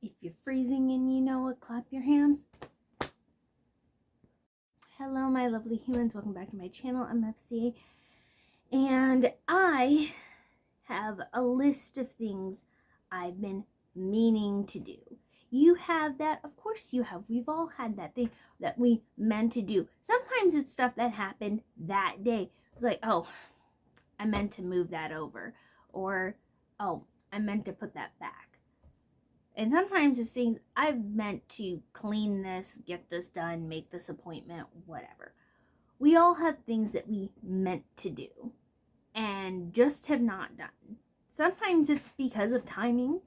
If you're freezing and you know it, clap your hands. Hello, my lovely humans. Welcome back to my channel. I'm FCA, and I have a list of things I've been meaning to do. You have that? Of course you have. We've all had that thing that we meant to do. Sometimes it's stuff that happened that day. It's like, oh, I meant to move that over, or oh, I meant to put that back. And sometimes it's things I've meant to clean this, get this done, make this appointment, whatever. We all have things that we meant to do and just have not done. Sometimes it's because of timing.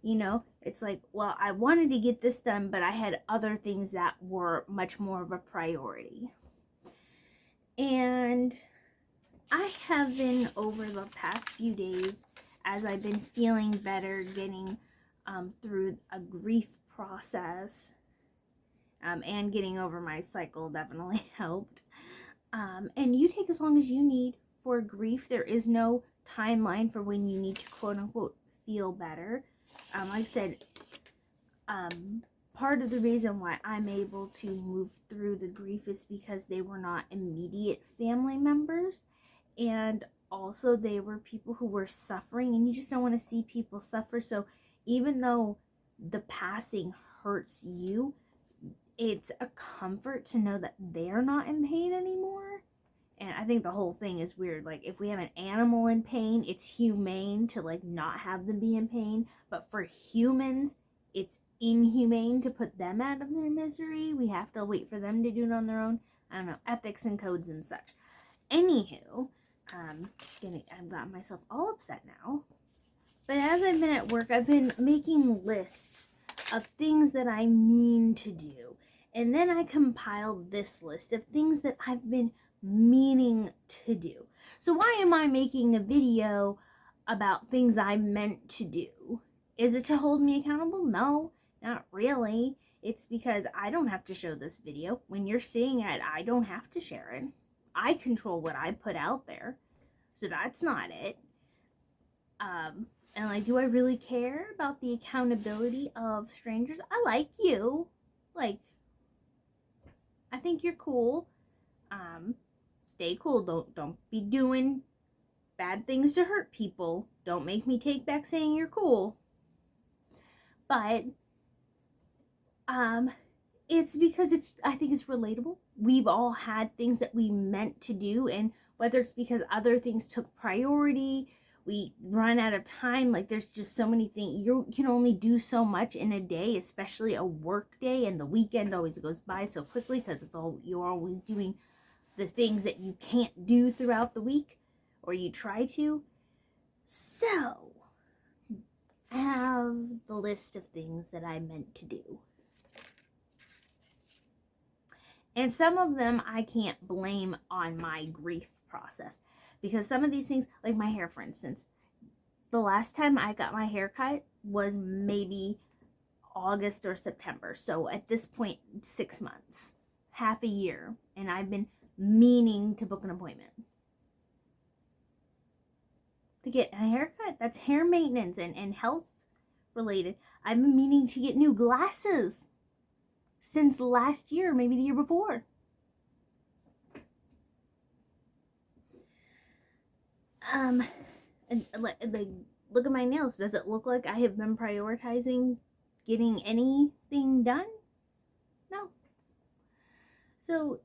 You know, it's like, well, I wanted to get this done, but I had other things that were much more of a priority. And I have been, over the past few days, as I've been feeling better, getting through a grief process, and getting over my cycle definitely helped. And you take as long as you need for grief. There is no timeline for when you need to quote unquote feel better. Like I said, part of the reason why I'm able to move through the grief is because they were not immediate family members, and also they were people who were suffering, and you just don't want to see people suffer. So even though the passing hurts you, it's a comfort to know that they're not in pain anymore. And I think the whole thing is weird. Like, if we have an animal in pain, it's humane to like not have them be in pain, but for humans it's inhumane to put them out of their misery. We have to wait for them to do it on their own. I don't know, ethics and codes and such. Anywho, I've got myself all upset now. But as I've been at work, I've been making lists of things that I mean to do. And then I compiled this list of things that I've been meaning to do. So why am I making a video about things I meant to do? Is it to hold me accountable? No, not really. It's because I don't have to show this video. When you're seeing it, I don't have to share it. I control what I put out there. So that's not it. And like, do I really care about the accountability of strangers? I like you. Like, I think you're cool. Stay cool. Don't be doing bad things to hurt people. Don't make me take back saying you're cool. But it's because I think it's relatable. We've all had things that we meant to do, and whether it's because other things took priority, we run out of time. Like, there's just so many things. You can only do so much in a day, especially a work day, and the weekend always goes by so quickly because you're always doing the things that you can't do throughout the week, or you try to. So I have the list of things that I meant to do. And some of them I can't blame on my grief process, because some of these things, like my hair, for instance, the last time I got my hair cut was maybe August or September. So at this point, 6 months, half a year, and I've been meaning to book an appointment to get a haircut. That's hair maintenance and health related. I've been meaning to get new glasses since last year, maybe the year before. And like, look at my nails. Does it look like I have been prioritizing getting anything done? No. So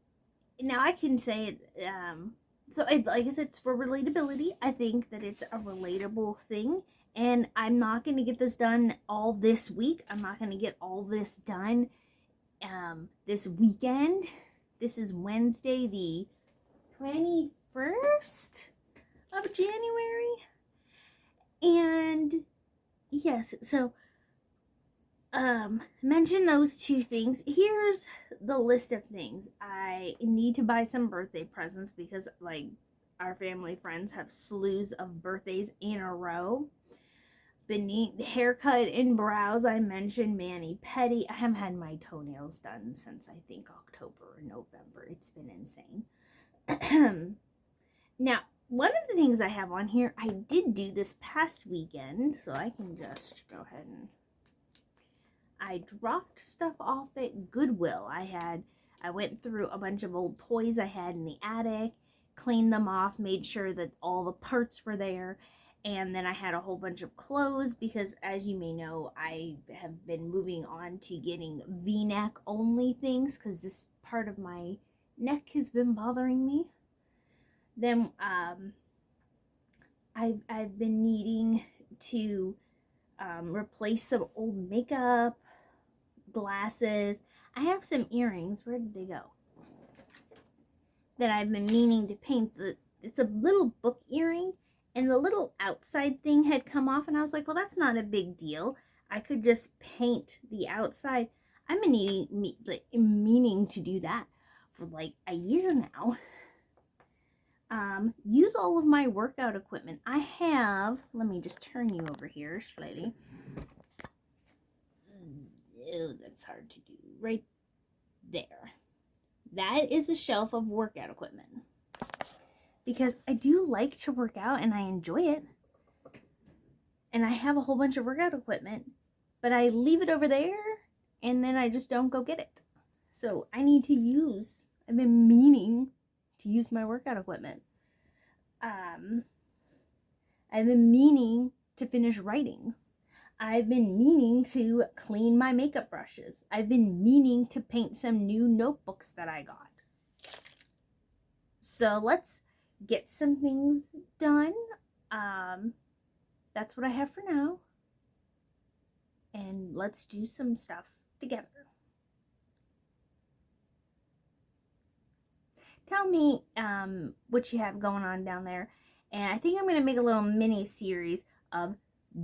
now I can say, like I said, it's for relatability. I think that it's a relatable thing, and I'm not going to get this done all this week. I'm not going to get all this done this weekend. This is Wednesday, the 21st of January. And yes, so mention those two things. Here's the list of things. I need to buy some birthday presents because, like, our family friends have slews of birthdays in a row. Beneath the haircut and brows, I mentioned mani-pedi. I haven't had my toenails done since I think October or November. It's been insane. Now, one of the things I have on here, I did do this past weekend, so I can just go ahead and I dropped stuff off at Goodwill. I went through a bunch of old toys I had in the attic, cleaned them off, made sure that all the parts were there, and then I had a whole bunch of clothes because, as you may know, I have been moving on to getting V-neck only things because this part of my neck has been bothering me. Then I've been needing to replace some old makeup, glasses. I have some earrings. Where did they go? That I've been meaning to paint. It's a little book earring, and the little outside thing had come off, and I was like, well, that's not a big deal. I could just paint the outside. I've been meaning to do that for like a year now. Use all of my workout equipment. I have, let me just turn you over here slightly. Oh, that's hard to do. Right there. That is a shelf of workout equipment. Because I do like to work out and I enjoy it. And I have a whole bunch of workout equipment. But I leave it over there and then I just don't go get it. So I need to use, I've been meaning to use my workout equipment. I've been meaning to finish writing. I've been meaning to clean my makeup brushes. I've been meaning to paint some new notebooks that I got. So let's get some things done. That's what I have for now. And let's do some stuff together. Tell me what you have going on down there. And I think I'm going to make a little mini series of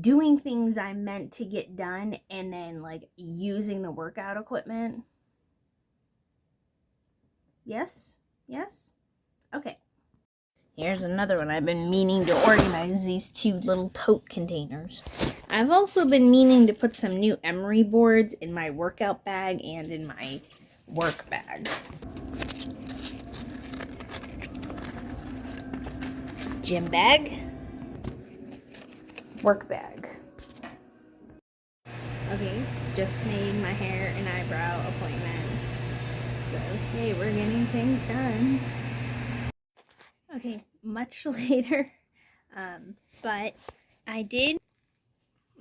doing things I meant to get done and then like using the workout equipment. Yes? Yes? Okay. Here's another one. I've been meaning to organize these two little tote containers. I've also been meaning to put some new emery boards in my workout bag and in my work bag. Gym bag. Work bag. Okay, just made my hair and eyebrow appointment. So, hey, we're getting things done. Okay, much later. But I did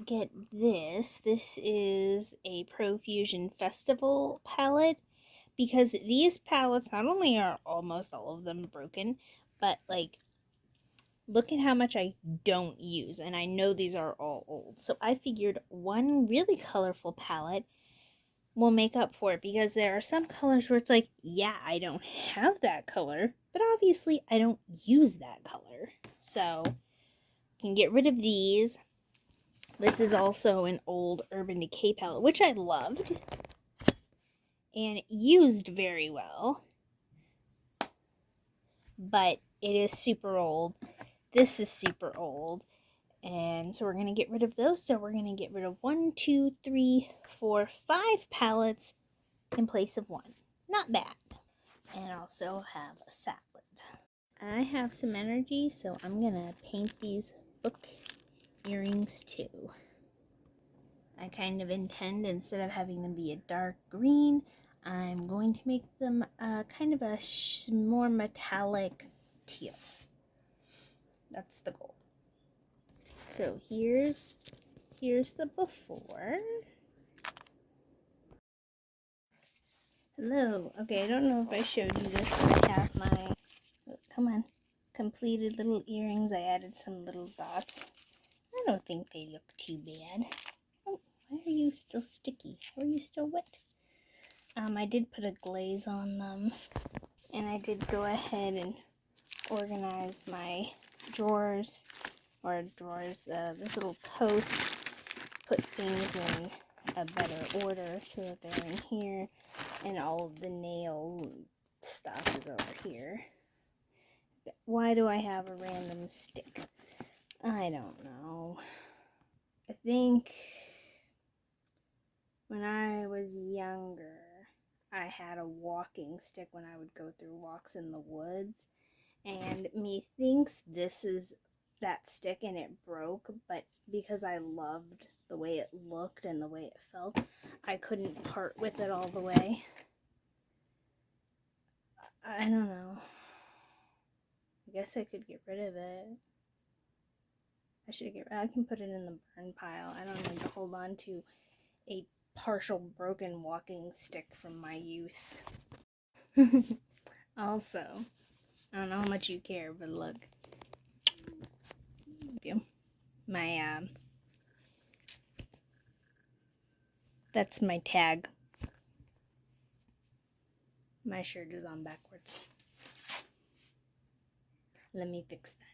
get this. This is a Profusion Festival palette because these palettes, not only are almost all of them broken, but like, look at how much I don't use, and I know these are all old. So I figured one really colorful palette will make up for it because there are some colors where it's like, yeah, I don't have that color, but obviously I don't use that color. So I can get rid of these. This is also an old Urban Decay palette, which I loved and used very well, but it is super old. This is super old, and so we're going to get rid of those. So we're going to get rid of 1, 2, 3, 4, 5 palettes in place of one. Not bad. And also have a salad. I have some energy, so I'm going to paint these book earrings too. I kind of intend, instead of having them be a dark green, I'm going to make them kind of a more metallic teal. That's the goal. So here's the before. Hello. Okay, I don't know if I showed you this. I have my, come on, completed little earrings. I added some little dots. I don't think they look too bad. Oh, why are you still sticky? How are you still wet? I did put a glaze on them, and I did go ahead and organize my drawers, this little coats, put things in a better order so that they're in here, and all of the nail stuff is over here. Why do I have a random stick? I don't know. I think when I was younger, I had a walking stick when I would go through walks in the woods, and methinks this is that stick and it broke, but because I loved the way it looked and the way it felt. I couldn't part with it all the way. I don't know. I guess I could get rid of it. I can put it in the burn pile. I don't need to hold on to a partial broken walking stick from my youth. Also, I don't know how much you care, but look. My, that's my tag. My shirt is on backwards. Let me fix that.